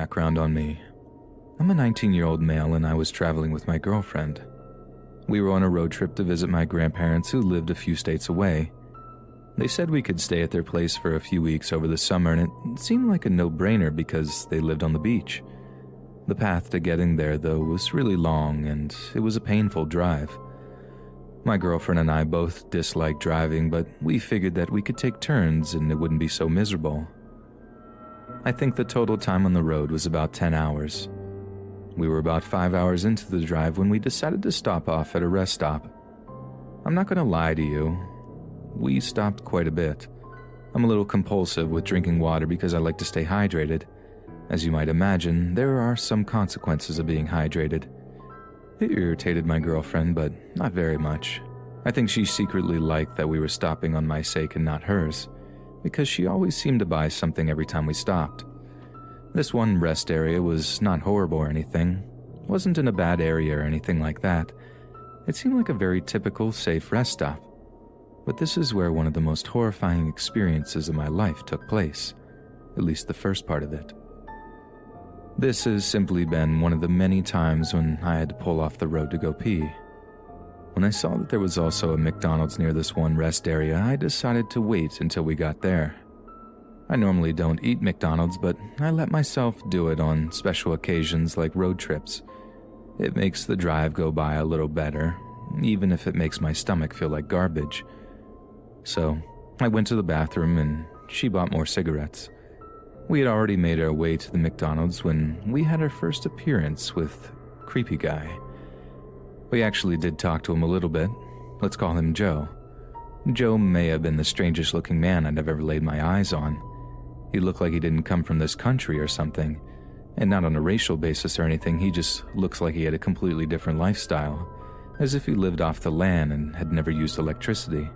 background on me. I'm a 19-year-old male and I was traveling with my girlfriend. We were on a road trip to visit my grandparents who lived a few states away. They said we could stay at their place for a few weeks over the summer, and it seemed like a no-brainer because they lived on the beach. The path to getting there, though, was really long and it was a painful drive. My girlfriend and I both disliked driving, but we figured that we could take turns and it wouldn't be so miserable. I think the total time on the road was about 10 hours. We were about 5 hours into the drive when we decided to stop off at a rest stop. I'm not going to lie to you. We stopped quite a bit. I'm a little compulsive with drinking water because I like to stay hydrated. As you might imagine, there are some consequences of being hydrated. It irritated my girlfriend, but not very much. I think she secretly liked that we were stopping on my sake and not hers, because she always seemed to buy something every time we stopped. This one rest area was not horrible or anything. It wasn't in a bad area or anything like that. It seemed like a very typical, safe rest stop. But this is where one of the most horrifying experiences of my life took place, at least the first part of it. This has simply been one of the many times when I had to pull off the road to go pee. When I saw that there was also a McDonald's near this one rest area, I decided to wait until we got there. I normally don't eat McDonald's, but I let myself do it on special occasions like road trips. It makes the drive go by a little better, even if it makes my stomach feel like garbage. So, I went to the bathroom and she bought more cigarettes. We had already made our way to the McDonald's when we had our first appearance with Creepy Guy. We actually did talk to him a little bit. Let's call him Joe. Joe may have been the strangest looking man I'd ever laid my eyes on. He looked like he didn't come from this country or something, and not on a racial basis or anything. He just looks like he had a completely different lifestyle, as if he lived off the land and had never used electricity.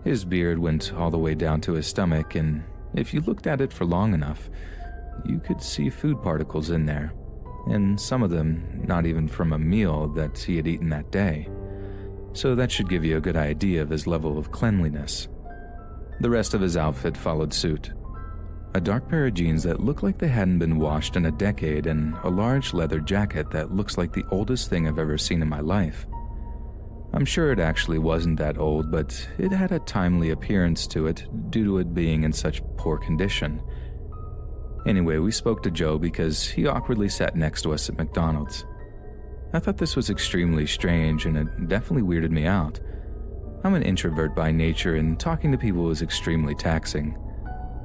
His beard went all the way down to his stomach, and if you looked at it for long enough, you could see food particles in there, and some of them not even from a meal that he had eaten that day. So that should give you a good idea of his level of cleanliness. The rest of his outfit followed suit. A dark pair of jeans that look like they hadn't been washed in a decade, and a large leather jacket that looks like the oldest thing I've ever seen in my life. I'm sure it actually wasn't that old, but it had a timely appearance to it due to it being in such poor condition. Anyway, we spoke to Joe because he awkwardly sat next to us at McDonald's. I thought this was extremely strange and it definitely weirded me out. I'm an introvert by nature and talking to people is extremely taxing.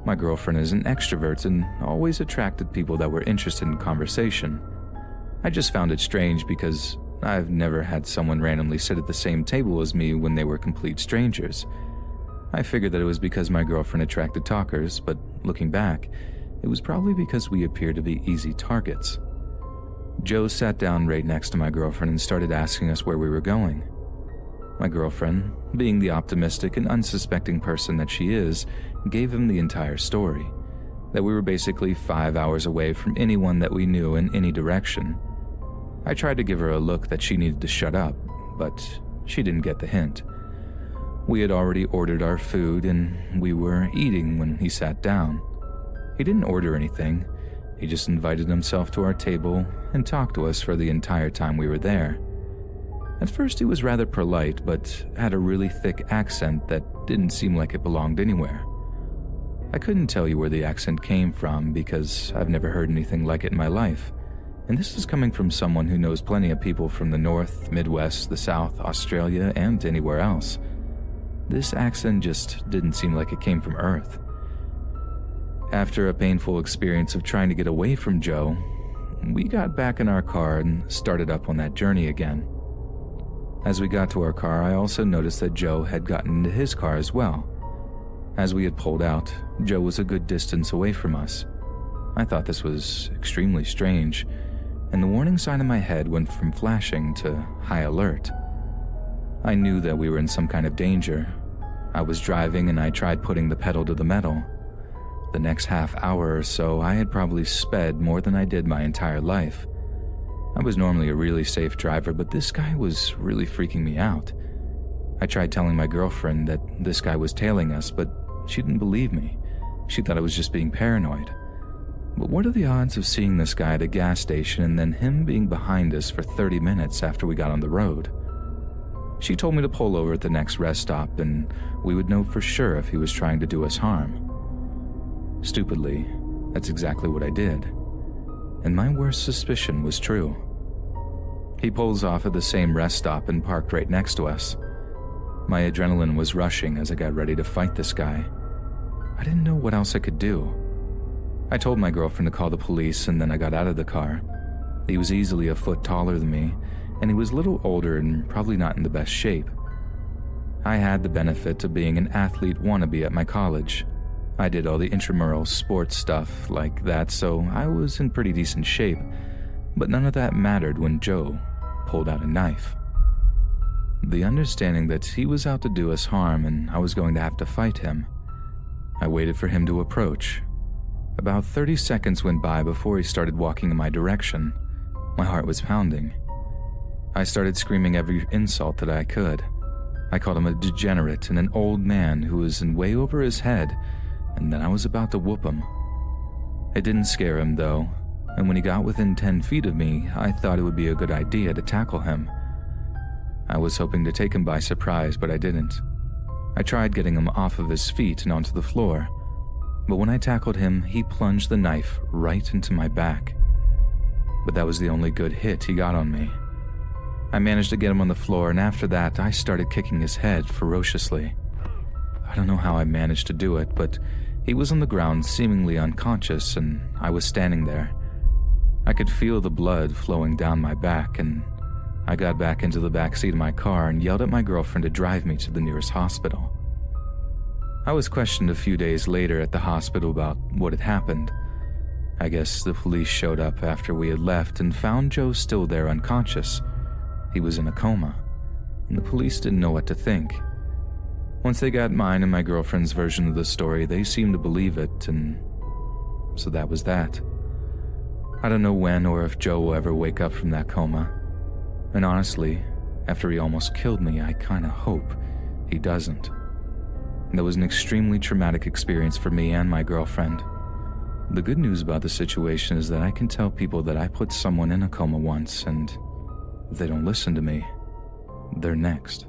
My girlfriend is an extrovert and always attracted people that were interested in conversation. I just found it strange because I've never had someone randomly sit at the same table as me when they were complete strangers. I figured that it was because my girlfriend attracted talkers, but looking back, it was probably because we appeared to be easy targets. Joe sat down right next to my girlfriend and started asking us where we were going. My girlfriend, being the optimistic and unsuspecting person that she is, gave him the entire story, that we were basically 5 hours away from anyone that we knew in any direction. I tried to give her a look that she needed to shut up, but she didn't get the hint. We had already ordered our food and we were eating when he sat down. He didn't order anything. He just invited himself to our table and talked to us for the entire time we were there. At first he was rather polite, but had a really thick accent that didn't seem like it belonged anywhere. I couldn't tell you where the accent came from because I've never heard anything like it in my life. And this is coming from someone who knows plenty of people from the North, Midwest, the South, Australia, and anywhere else. This accent just didn't seem like it came from Earth. After a painful experience of trying to get away from Joe, we got back in our car and started up on that journey again. As we got to our car, I also noticed that Joe had gotten into his car as well. As we had pulled out, Joe was a good distance away from us. I thought this was extremely strange, and the warning sign in my head went from flashing to high alert. I knew that we were in some kind of danger. I was driving and I tried putting the pedal to the metal. The next half hour or so, I had probably sped more than I did my entire life. I was normally a really safe driver, but this guy was really freaking me out. I tried telling my girlfriend that this guy was tailing us, but she didn't believe me. She thought I was just being paranoid. But what are the odds of seeing this guy at a gas station and then him being behind us for 30 minutes after we got on the road? She told me to pull over at the next rest stop and we would know for sure if he was trying to do us harm. Stupidly, that's exactly what I did. And my worst suspicion was true. He pulls off at the same rest stop and parked right next to us. My adrenaline was rushing as I got ready to fight this guy. I didn't know what else I could do. I told my girlfriend to call the police and then I got out of the car. He was easily a foot taller than me, and he was a little older and probably not in the best shape. I had the benefit of being an athlete wannabe at my college. I did all the intramural sports stuff like that, so I was in pretty decent shape, but none of that mattered when Joe pulled out a knife. The understanding that he was out to do us harm and I was going to have to fight him. I waited for him to approach. About 30 seconds went by before he started walking in my direction. My heart was pounding. I started screaming every insult that I could. I called him a degenerate and an old man who was in way over his head, and then I was about to whoop him. It didn't scare him though, and when he got within 10 feet of me, I thought it would be a good idea to tackle him. I was hoping to take him by surprise, but I didn't. I tried getting him off of his feet and onto the floor, but when I tackled him, he plunged the knife right into my back. But that was the only good hit he got on me. I managed to get him on the floor, and after that, I started kicking his head ferociously. I don't know how I managed to do it, but he was on the ground seemingly unconscious, and I was standing there. I could feel the blood flowing down my back, and I got back into the back seat of my car and yelled at my girlfriend to drive me to the nearest hospital. I was questioned a few days later at the hospital about what had happened. I guess the police showed up after we had left and found Joe still there unconscious. He was in a coma, and the police didn't know what to think. Once they got mine and my girlfriend's version of the story, they seemed to believe it, and so that was that. I don't know when or if Joe will ever wake up from that coma. And honestly, after he almost killed me, I kinda hope he doesn't. That was an extremely traumatic experience for me and my girlfriend. The good news about the situation is that I can tell people that I put someone in a coma once, and if they don't listen to me, they're next.